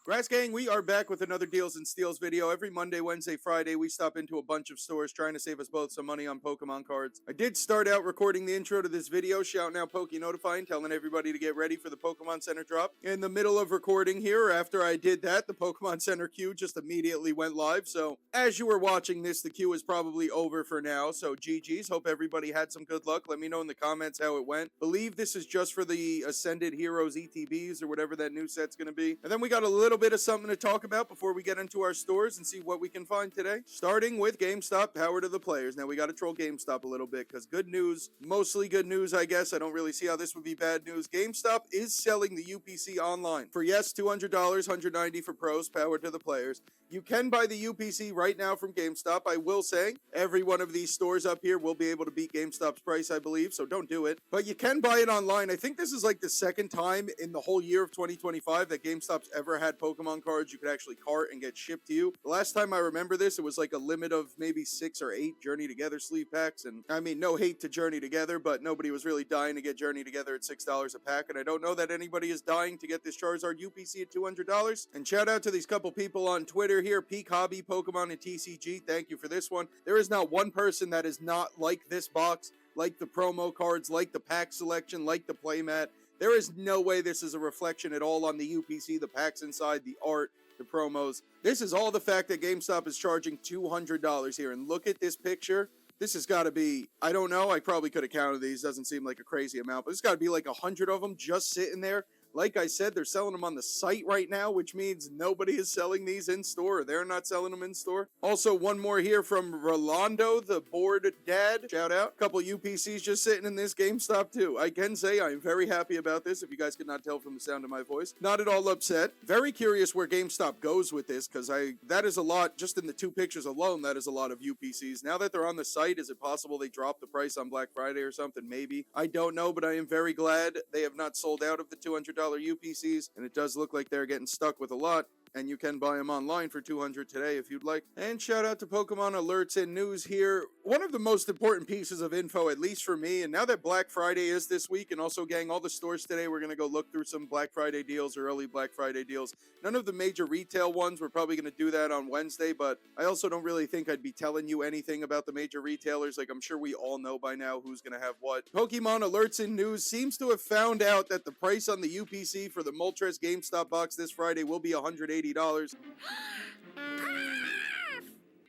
Grass Gang, we are back with another Deals and Steals video. Every Monday, Wednesday, Friday, we stop into a bunch of stores trying to save us both some money on Pokemon cards. I did start out recording the intro to this video, shouting out Poke Notifying, telling everybody to get ready for the Pokemon Center drop. In the middle of recording here, after I did that, the Pokemon Center queue just immediately went live. So, as you were watching this, the queue is probably over for now. So, GG's. Hope everybody had some good luck. Let me know in the comments how it went. Believe this is just for the Ascended Heroes ETBs or whatever that new set's going to be. And then we got a little bit of something to talk about before we get into our stores and see what we can find today. Starting with GameStop, power to the players. Now we got to troll GameStop a little bit because good news, mostly good news, I guess. I don't really see how this would be bad news. GameStop is selling the UPC online for, yes, $200, $190 for pros, power to the players. You can buy the UPC right now from GameStop. I will say every one of these stores up here will be able to beat GameStop's price, I believe, so don't do it. But you can buy it online. I think this is like the second time in the whole year of 2025 that GameStop's ever had Pokemon cards you could actually cart and get shipped to you. The last time I remember this, it was like a limit of maybe 6 or 8 Journey Together sleeve packs. And I mean, no hate to Journey Together, but nobody was really dying to get Journey Together at $6 a pack. And I don't know that anybody is dying to get this Charizard UPC at $200. And shout out to these couple people on Twitter here, Peak Hobby, Pokemon, and TCG. Thank you for this one. There is not one person that is not like this box, like the promo cards, like the pack selection, like the playmat. There is no way this is a reflection at all on the UPC, the packs inside, the art, the promos. This is all the fact that GameStop is charging $200 here. And look at this picture. This has got to be, I don't know, I probably could have counted these. Doesn't seem like a crazy amount, but it's got to be like 100 of them just sitting there. Like I said, they're selling them on the site right now, which means nobody is selling these in store. They're not selling them in store. Also, one more here from Rolando, the bored dad. Shout out. A couple UPCs just sitting in this GameStop too. I can say I'm very happy about this, if you guys could not tell from the sound of my voice. Not at all upset. Very curious where GameStop goes with this, because that is a lot, just in the 2 pictures alone, that is a lot of UPCs. Now that they're on the site, is it possible they drop the price on Black Friday or something? Maybe. I don't know, but I am very glad they have not sold out of the $200 UPCs, and it does look like they're getting stuck with a lot. And you can buy them online for $200 today if you'd like. And shout out to Pokemon Alerts and News here. One of the most important pieces of info, at least for me, and now that Black Friday is this week, and also, gang, all the stores today, we're going to go look through some Black Friday deals or early Black Friday deals. None of the major retail ones. We're probably going to do that on Wednesday, but I also don't really think I'd be telling you anything about the major retailers. Like, I'm sure we all know by now who's going to have what. Pokemon Alerts and News seems to have found out that the price on the UPC for the Moltres GameStop box this Friday will be $180.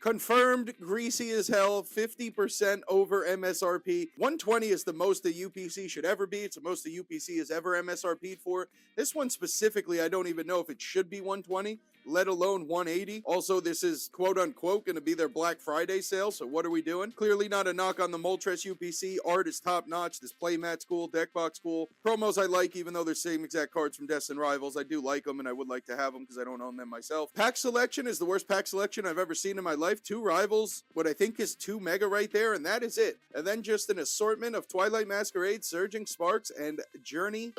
Confirmed, greasy as hell, 50% over MSRP. 120 is the most a UPC should ever be. It's the most a UPC has ever MSRP'd for. This one specifically, I don't even know if it should be 120. Let alone 180. Also, this is quote-unquote going to be their Black Friday sale, so what are we doing? Clearly not a knock on the Moltres UPC. Art is top-notch. This playmat's cool. Deck box cool. Promos I like, even though they're same exact cards from Destined Rivals. I do like them, and I would like to have them because I don't own them myself. Pack selection is the worst pack selection I've ever seen in my life. 2 Rivals, what I think is 2 Mega right there, and that is it. And then just an assortment of Twilight Masquerade, Surging Sparks, and Journey.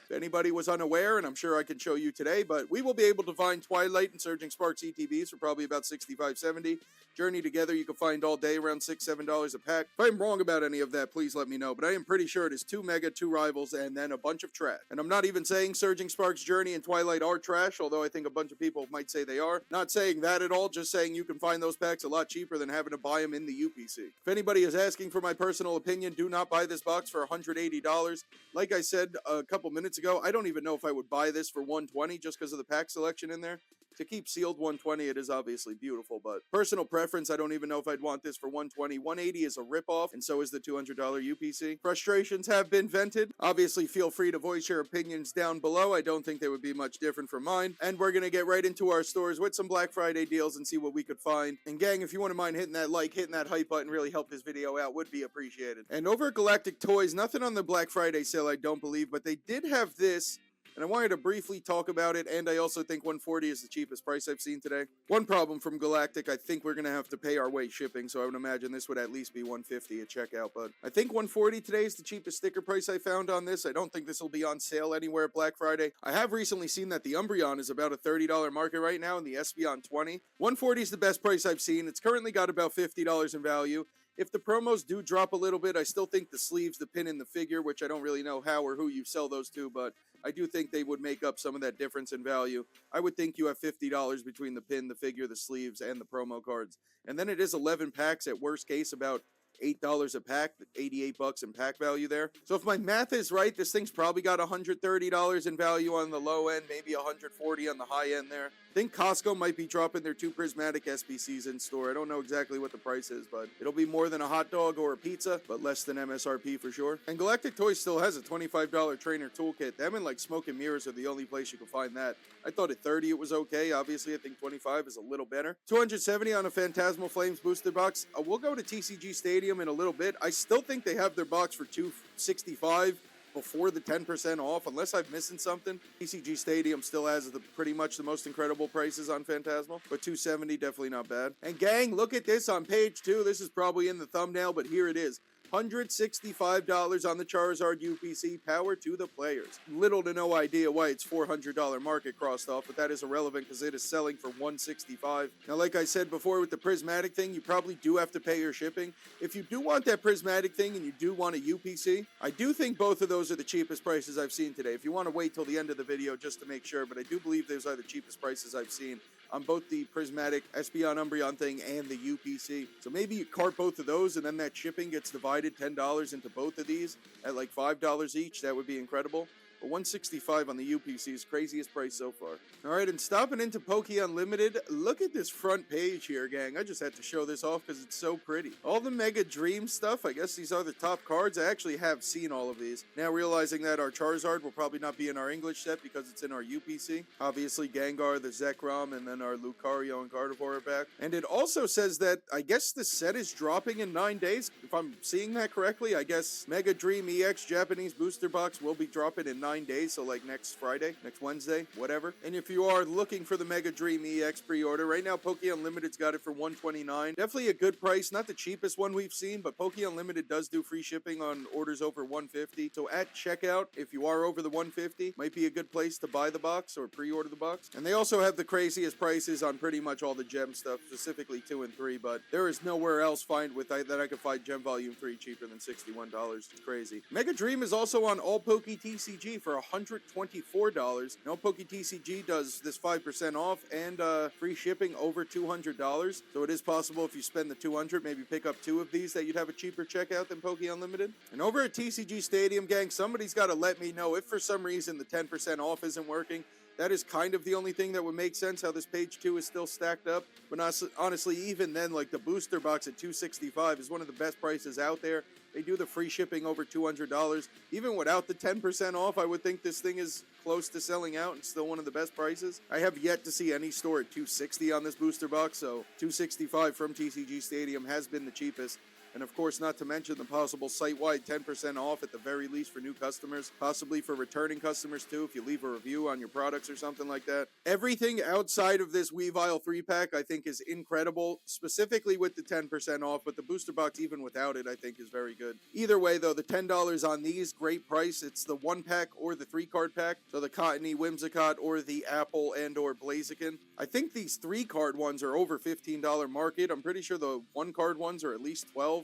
If anybody was unaware, and I'm sure I can show you today, but we will be able to find Twilight and Surging Sparks ETBs for probably about $65-$70. Journey Together you can find all day around $6-7 a pack. If I'm wrong about any of that, please let me know, but I am pretty sure it is 2 Mega, 2 Rivals, and then a bunch of trash. And I'm not even saying Surging Sparks, Journey, and Twilight are trash, although I think a bunch of people might say they are. Not saying that at all, just saying you can find those packs a lot cheaper than having to buy them in the UPC. If anybody is asking for my personal opinion, do not buy this box for $180. Like I said a couple minutes ago, I don't even know if I would buy this for $120 just because of the pack selection in there. To keep sealed $120, it is obviously beautiful, but personal preference, I don't even know if I'd want this for $120. $180 is a ripoff, and so is the $200 UPC. Frustrations have been vented. Obviously, feel free to voice your opinions down below. I don't think they would be much different from mine. And we're going to get right into our stores with some Black Friday deals and see what we could find. And gang, if you wouldn't mind hitting that like, hitting that hype button, really help this video out, would be appreciated. And over at Galactic Toys, nothing on the Black Friday sale, I don't believe, but they did have this. And I wanted to briefly talk about it, and I also think 140 is the cheapest price I've seen today. One problem from Galactic, I think we're going to have to pay our way shipping, so I would imagine this would at least be 150 at checkout, but I think 140 today is the cheapest sticker price I found on this. I don't think this will be on sale anywhere at Black Friday. I have recently seen that the Umbreon is about a $30 market right now, and the Espeon $20. 140 is the best price I've seen. It's currently got about $50 in value. If the promos do drop a little bit, I still think the sleeves, the pin, and the figure, which I don't really know how or who you sell those to, but I do think they would make up some of that difference in value. I would think you have $50 between the pin, the figure, the sleeves, and the promo cards. And then it is 11 packs, at worst case about $8 a pack, 88 bucks in pack value there. So if my math is right, this thing's probably got $130 in value on the low end, maybe $140 on the high end there. I think Costco might be dropping their 2 prismatic SBCs in store. I don't know exactly what the price is, but it'll be more than a hot dog or a pizza, but less than MSRP for sure. And Galactic Toys still has a $25 trainer toolkit. Them and like SmokeandMirrors are the only place you can find that. I thought at 30 it was okay. Obviously, I think 25 is a little better. 270 on a Phantasmal Flames booster box. We'll go to TCG Stadium in a little bit. I still think they have their box for $265 before the 10% off, unless I'm missing something. TCG Stadium still has pretty much the most incredible prices on Phantasmal, but $270 definitely not bad. And gang, look at this on page 2. This is probably in the thumbnail, but here it is. $165 on the Charizard UPC, power to the players. Little to no idea why it's $400 market crossed off, but that is irrelevant because it is selling for $165. Now, like I said before with the prismatic thing, you probably do have to pay your shipping. If you do want that prismatic thing and you do want a UPC, I do think both of those are the cheapest prices I've seen today. If you want to wait till the end of the video just to make sure, but I do believe those are the cheapest prices I've seen on both the prismatic Espeon Umbreon thing and the UPC. So maybe you cart both of those and then that shipping gets divided $10 into both of these at like $5 each. That would be incredible. But $165 on the UPC is craziest price so far. All right, and stopping into Poke Unlimited, look at this front page here, gang. I just had to show this off because it's so pretty. All the Mega Dream stuff, I guess these are the top cards. I actually have seen all of these. Now realizing that our Charizard will probably not be in our English set because it's in our UPC. Obviously, Gengar, the Zekrom, and then our Lucario and Gardevoir are back. And it also says that, I guess the set is dropping in 9 days. If I'm seeing that correctly, I guess Mega Dream EX Japanese Booster Box will be dropping in 9 days, so like next Friday, next Wednesday, whatever. And if you are looking for the Mega Dream EX pre-order, right now Poke Unlimited's got it for $129. Definitely a good price, not the cheapest one we've seen, but Poke Unlimited does do free shipping on orders over $150. So at checkout, if you are over the $150, might be a good place to buy the box or pre-order the box. And they also have the craziest prices on pretty much all the gem stuff, specifically 2 and 3, but there is nowhere else that I could find Gem Volume 3 cheaper than $61. It's crazy. Mega Dream is also on all Poke TCG for $124. Now Poke TCG does this 5% off and free shipping over $200. So it is possible if you spend the $200, maybe pick up 2 of these that you'd have a cheaper checkout than Poke Unlimited. And over at TCG Stadium, gang, somebody's got to let me know if for some reason the 10% off isn't working. That is kind of the only thing that would make sense, how this page 2 is still stacked up. But honestly, even then, like the booster box at $265 is one of the best prices out there. They do the free shipping over $200. Even without the 10% off, I would think this thing is close to selling out and still one of the best prices. I have yet to see any store at $260 on this booster box, so $265 from TCG Stadium has been the cheapest. And of course, not to mention the possible site-wide 10% off at the very least for new customers, possibly for returning customers too, if you leave a review on your products or something like that. Everything outside of this Weavile 3-pack I think is incredible, specifically with the 10% off, but the booster box, even without it, I think is very good. Either way, though, the $10 on these, great price. It's the 1-pack or the 3-card pack, so the Cottony, Whimsicott, or the Apple and or Blaziken. I think these 3-card ones are over $15 market. I'm pretty sure the 1-card ones are at least $12.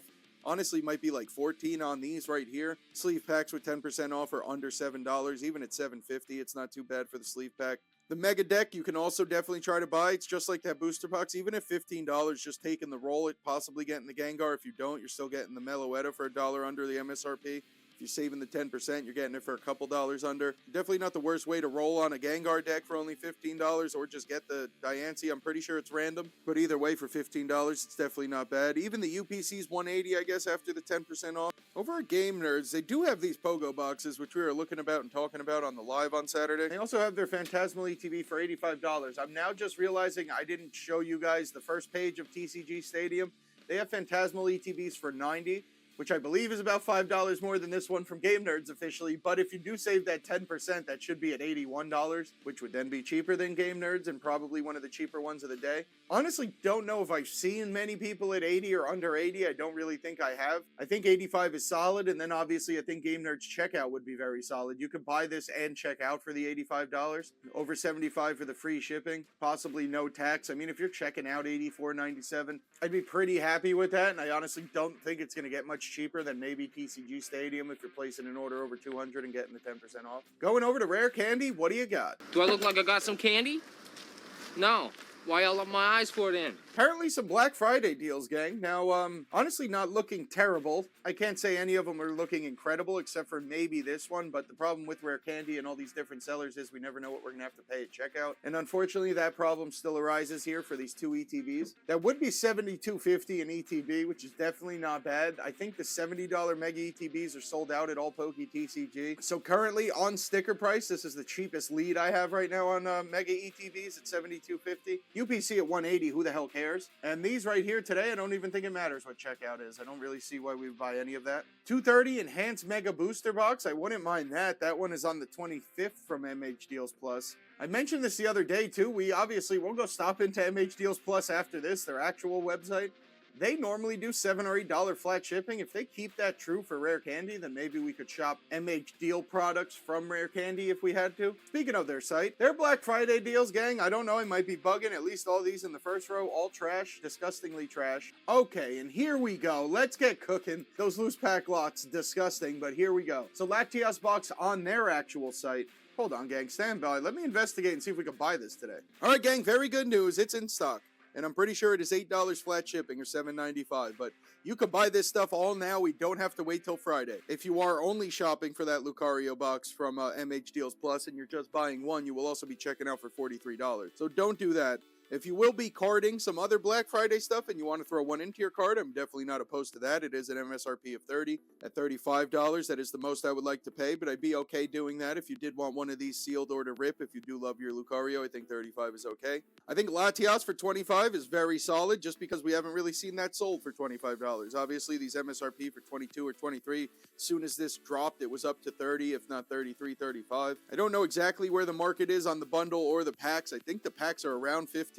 Honestly, might be like $14 on these right here. Sleeve packs with 10% off are under $7. Even at $7.50, it's not too bad for the sleeve pack. The Mega Deck, you can also definitely try to buy. It's just like that booster box. Even at $15, just taking the roll, it possibly getting the Gengar. If you don't, you're still getting the Meloetta for $1 under the MSRP. If you're saving the 10%, you're getting it for a couple dollars under. Definitely not the worst way to roll on a Gengar deck for only $15, or just get the Diancie. I'm pretty sure it's random, but either way, for $15, it's definitely not bad. Even the UPC's $180, I guess, after the 10% off. Over at GameNerdz, they do have these Pogo boxes, which we were looking about and talking about on the live on Saturday. They also have their Phantasmal ETB for $85. I'm now just realizing I didn't show you guys the first page of TCG Stadium. They have Phantasmal ETBs for $90. which I believe is about $5 more than this one from GameNerdz officially, but if you do save that 10%, that should be at $81, which would then be cheaper than GameNerdz and probably one of the cheaper ones of the day. Honestly, don't know if I've seen many people at 80 or under 80. I don't really think I have. I think 85 is solid, and then obviously I think GameNerdz checkout would be very solid. You could buy this and check out for the $85, over $75 for the free shipping, possibly no tax. I mean, if you're checking out $84.97, I'd be pretty happy with that, and I honestly don't think it's going to get much cheaper than maybe TCG Stadium if you're placing an order over $200 and getting the 10% off. Going over to Rare Candy, what do you got? Do I look like I got some candy? No. Why y'all up my eyes for then? Apparently some Black Friday deals, gang. Now, honestly not looking terrible. I can't say any of them are looking incredible, except for maybe this one, but the problem with Rare Candy and all these different sellers is we never know what we're gonna have to pay at checkout. And unfortunately, that problem still arises here for these two ETBs. That would be $72.50 in ETB, which is definitely not bad. I think the $70 Mega ETBs are sold out at all Poke TCG. So currently, on sticker price, this is the cheapest lead I have right now on Mega ETBs at $72.50. UPC at $180, who the hell cares? And these right here today, I don't even think it matters what checkout is. I don't really see why we would buy any of that. $230 Enhanced Mega Booster Box. I wouldn't mind that. That one is on the 25th from MHDealsPlus. I mentioned this the other day too. We'll go stop into MHDealsPlus after this, their actual website. They normally do $7 or $8 flat shipping. If they keep that true for Rare Candy, then maybe we could shop MH Deal products from Rare Candy if we had to. Speaking of their site, their Black Friday deals, gang, I don't know, I might be bugging. At least all these in the first row, all trash, disgustingly trash. Okay, and here we go. Let's get cooking. Those loose pack lots, disgusting, but here we go. So Latias box on their actual site. Hold on, gang, stand by. Let me investigate and see if we can buy this today. All right, gang, very good news. It's in stock. And I'm pretty sure it is $8 flat shipping or $7.95. But you can buy this stuff all now. We don't have to wait till Friday. If you are only shopping for that Lucario box from MHDealsPlus and you're just buying one, you will also be checking out for $43. So don't do that. If you will be carding some other Black Friday stuff and you want to throw one into your card, I'm definitely not opposed to that. It is an MSRP of $30 at $35. That is the most I would like to pay, but I'd be okay doing that if you did want one of these sealed or to rip. If you do love your Lucario, I think $35 is okay. I think Latias for $25 is very solid just because we haven't really seen that sold for $25. Obviously, these MSRP for $22 or $23, as soon as this dropped, it was up to $30, if not $33, $35. I don't know exactly where the market is on the bundle or the packs. I think the packs are around $15.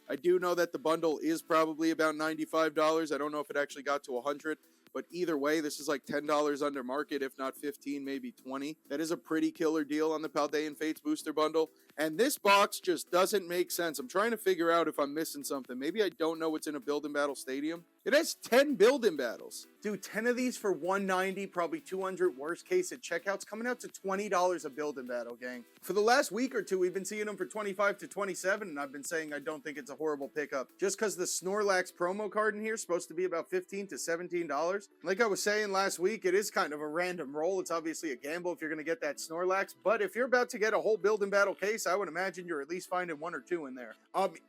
I do know that the bundle is probably about $95. I don't know if it actually got to $100, but either way, this is like $10 under market, if not $15, maybe $20. That is a pretty killer deal on the Paldean Fates booster bundle. And this box just doesn't make sense. I'm trying to figure out if I'm missing something. Maybe I don't know what's in a build and battle stadium. It has 10 build and battles. Dude, 10 of these for $190, probably $200 worst case at checkouts, coming out to $20 a build and battle, gang. For the last week or two, we've been seeing them for $25 to $27, and I've been saying I don't think it's a horrible pickup. Just because the Snorlax promo card in here is supposed to be about $15 to $17. Like I was saying last week, it is kind of a random roll. It's obviously a gamble if you're going to get that Snorlax, but if you're about to get a whole build and battle case, I would imagine you're at least finding one or two in there.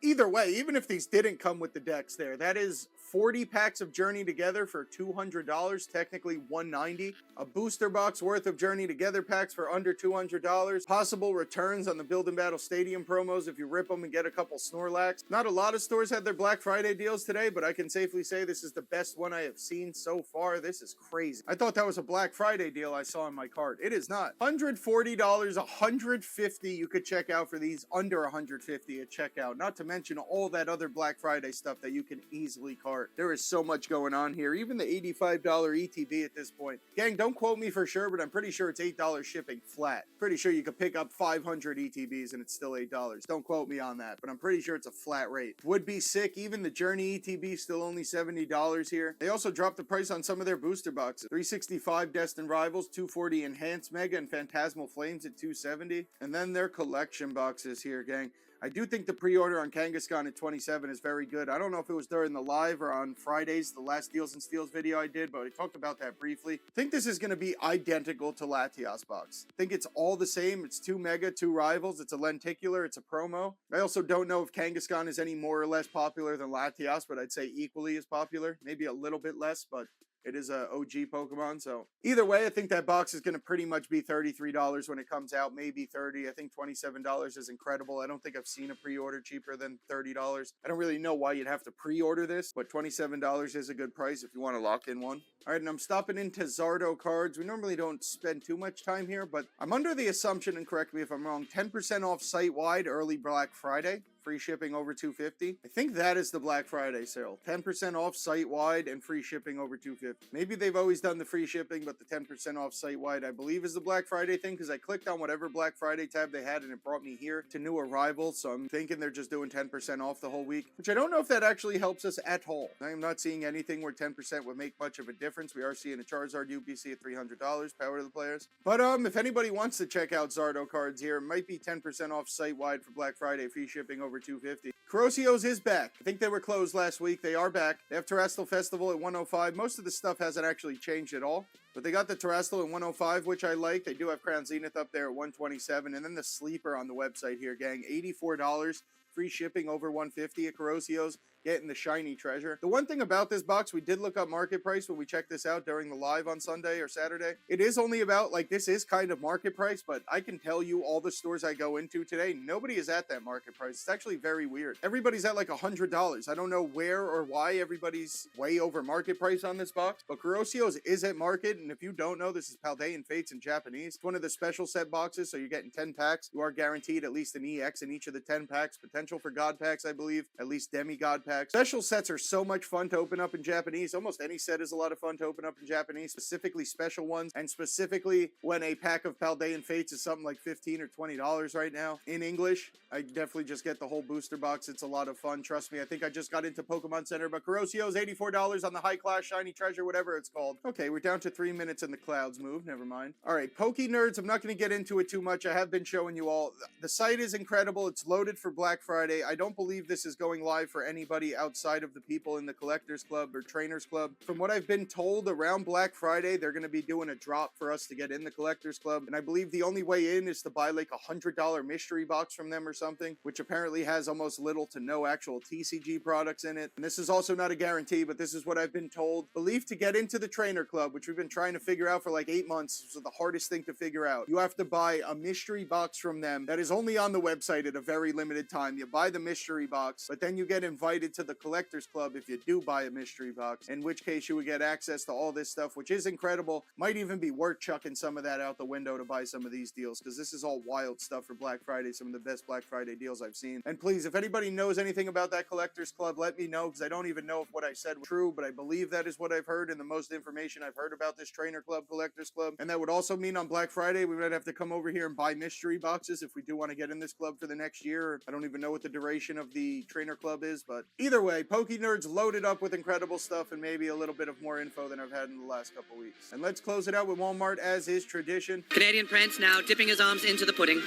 Either way, even if these didn't come with the decks there, that is 40 packs of Journey Together for $200, technically $190. A booster box worth of Journey Together packs for under $200. Possible returns on the Build and Battle Stadium promos if you rip them and get a couple Snorlax. Not a lot of stores had their Black Friday deals today, but I can safely say this is the best one I have seen so far. This is crazy. I thought that was a Black Friday deal I saw on my card. It is not. $140, $150 you could check out for these, under $150 at checkout. Not to mention all that other Black Friday stuff that you can easily cart. There is so much going on here. Even the $85 ETB at this point. Gang, don't quote me for sure, but I'm pretty sure it's $8 shipping flat. Pretty sure you could pick up 500 ETBs and it's still $8. Don't quote me on that, but I'm pretty sure it's a flat rate. Would be sick. Even the Journey ETB still only $70 here. They also dropped the price on some of their booster boxes. 365 Destined Rivals, 240 Enhanced Mega and Phantasmal Flames at $270. And then their collection boxes here, gang. I do think the pre-order on Kangaskhan at $27 is very good. I don't know if it was during the live or on Fridays, the last Deals and Steals video I did, but I talked about that briefly. I think this is going to be identical to Latias box. I think it's all the same. It's 2 Mega, 2 Rivals. It's a lenticular. It's a promo. I also don't know if Kangaskhan is any more or less popular than Latias, but I'd say equally as popular. Maybe a little bit less, but It is a OG Pokemon, so either way, I think that box is going to pretty much be $33 when it comes out, maybe $30. I think $27 is incredible. I don't think I've seen a pre-order cheaper than $30. I don't really know why you'd have to pre-order this, but $27 is a good price if you want to lock in one. All right, and I'm stopping into Zardo Cards. We normally don't spend too much time here, but I'm under the assumption, and correct me if I'm wrong, 10% off site-wide early Black Friday. Free shipping over $250. I think that is the Black Friday sale. 10% off site-wide and free shipping over $250. Maybe they've always done the free shipping, but the 10% off site-wide, I believe, is the Black Friday thing, because I clicked on whatever Black Friday tab they had, and it brought me here to new arrivals, so I'm thinking they're just doing 10% off the whole week, which I don't know if that actually helps us at all. I am not seeing anything where 10% would make much of a difference. We are seeing a Charizard UPC at $300, power to the players. But if anybody wants to check out Zardo Cards here, it might be 10% off site-wide for Black Friday, free shipping over $250. Korosseo's is back. I think they were closed last week. They are back. They have Terrestrial Festival at 105. Most of the stuff hasn't actually changed at all, but they got the Terrestrial at 105, which I like. They do have Crown Zenith up there at 127, and then the sleeper on the website here, gang, $84. Free shipping over $150 at Korosseo's. Getting the shiny treasure. The one thing about this box, we did look up market price when we checked this out during the live on Sunday or Saturday. It is only about, like, this is kind of market price, but I can tell you all the stores I go into today, nobody is at that market price. It's actually very weird. Everybody's at like $100. I don't know where or why everybody's way over market price on this box, but Korosseo's is at market, and if you don't know, this is Paldean Fates in Japanese. It's one of the special set boxes, so you're getting 10 packs. You are guaranteed at least an EX in each of the 10 packs. Potential for God packs, I believe. At least demigod packs. Special sets are so much fun to open up in Japanese. Almost any set is a lot of fun to open up in Japanese, specifically special ones, and specifically when a pack of Paldean Fates is something like $15 or $20 right now. In English, I definitely just get the whole booster box. It's a lot of fun. Trust me, I think I just got into Pokemon Center, but Korosseo's $84 on the high class shiny treasure, whatever it's called. Okay, we're down to 3 minutes and the clouds move. Never mind. All right, Pokenerds. I'm not going to get into it too much. I have been showing you all. The site is incredible. It's loaded for Black Friday. I don't believe this is going live for anybody outside of the people in the Collectors Club or Trainers Club. From what I've been told, around Black Friday, they're going to be doing a drop for us to get in the Collectors Club. And I believe the only way in is to buy like a $100 mystery box from them or something, which apparently has almost little to no actual TCG products in it. And this is also not a guarantee, but this is what I've been told. Believe to get into the Trainer Club, which we've been trying to figure out for like 8 months, so the hardest thing to figure out. You have to buy a mystery box from them that is only on the website at a very limited time. You buy the mystery box, but then you get invited to the Collectors Club if you do buy a mystery box, in which case you would get access to all this stuff, which is incredible. Might even be worth chucking some of that out the window to buy some of these deals, because this is all wild stuff for Black Friday, some of the best Black Friday deals I've seen. And please, if anybody knows anything about that Collectors Club, let me know, because I don't even know if what I said was true, but I believe that is what I've heard and the most information I've heard about this Trainer Club, Collectors Club. And that would also mean on Black Friday, we might have to come over here and buy mystery boxes if we do want to get in this club for the next year. I don't even know what the duration of the Trainer Club is, but either way, Pokenerds loaded up with incredible stuff and maybe a little bit of more info than I've had in the last couple weeks. And let's close it out with Walmart, as is tradition. Canadian Prince now dipping his arms into the pudding,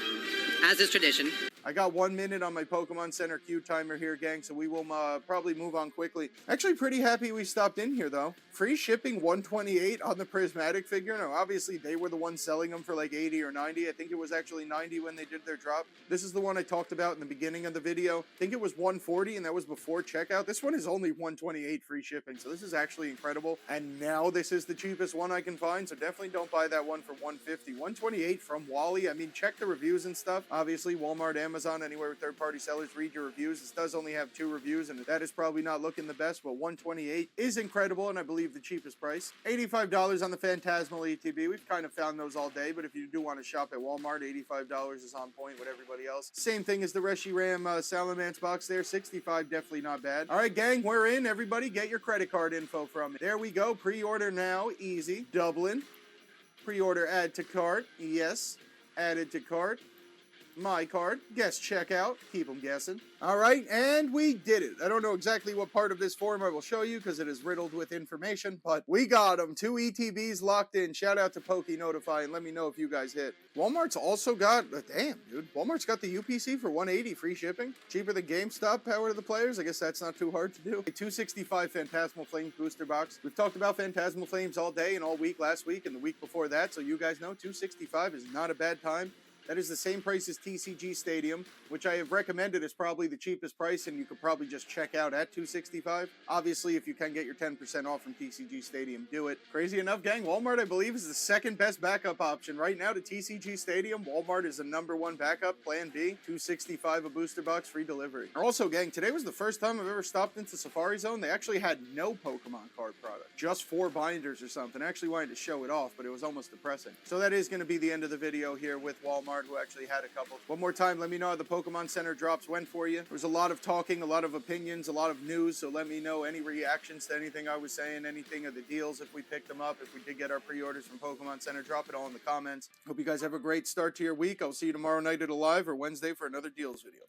as is tradition. I got 1 minute on my Pokemon Center queue timer here, gang, so we will probably move on quickly. Actually, pretty happy we stopped in here, though. Free shipping $128 on the Prismatic figure. No, obviously, they were the ones selling them for like 80 or 90. I think it was actually 90 when they did their drop. This is the one I talked about in the beginning of the video. I think it was 140, and that was before checkout. This one is only 128 free shipping, so this is actually incredible. And now this is the cheapest one I can find, so definitely don't buy that one for 150. 128 from Wally. I mean, check the reviews and stuff. Obviously, Walmart, Amazon, anywhere with third-party sellers, read your reviews. This does only have 2 reviews, and that is probably not looking the best, but 128 is incredible, and I believe the cheapest price. $85 on the Phantasmal ETB. We've kind of found those all day, but if you do want to shop at Walmart, $85 is on point with everybody else. Same thing as the Reshiram Salamence box there. $65, definitely not bad. All right, gang, we're in. Everybody get your credit card info from me. There we go. Pre-order now. Easy. Dublin. Pre-order add to cart. Yes. Added to cart. My card. Guess checkout. Keep them guessing. All right, and we did it. I don't know exactly what part of this form I will show you because it is riddled with information, but we got them. 2 ETBs locked in. Shout out to Pokey Notify and let me know if you guys hit. Walmart's also got, damn, dude. Walmart's got the UPC for $180 free shipping. Cheaper than GameStop, power to the players. I guess that's not too hard to do. A $265 Phantasmal Flames booster box. We've talked about Phantasmal Flames all day and all week last week and the week before that, so you guys know $265 is not a bad time That is the same price as TCG Stadium, which I have recommended as probably the cheapest price, and you could probably just check out at $265. Obviously, if you can get your 10% off from TCG Stadium, do it. Crazy enough, gang, Walmart, I believe, is the second best backup option. Right now to TCG Stadium, Walmart is the #1 backup, Plan B, $265 a booster box, free delivery. Also, gang, today was the first time I've ever stopped into Safari Zone. They actually had no Pokemon card product, just 4 binders or something. I actually wanted to show it off, but it was almost depressing. So that is going to be the end of the video here with Walmart, who actually had a couple. One more time, let me know how the Pokemon Center drops went for you. There was a lot of talking, a lot of opinions, a lot of news, so let me know any reactions to anything I was saying, anything of the deals, if we picked them up, if we did get our pre-orders from Pokemon Center, drop it all in the comments. Hope you guys have a great start to your week. I'll see you tomorrow night at a live or Wednesday for another deals video.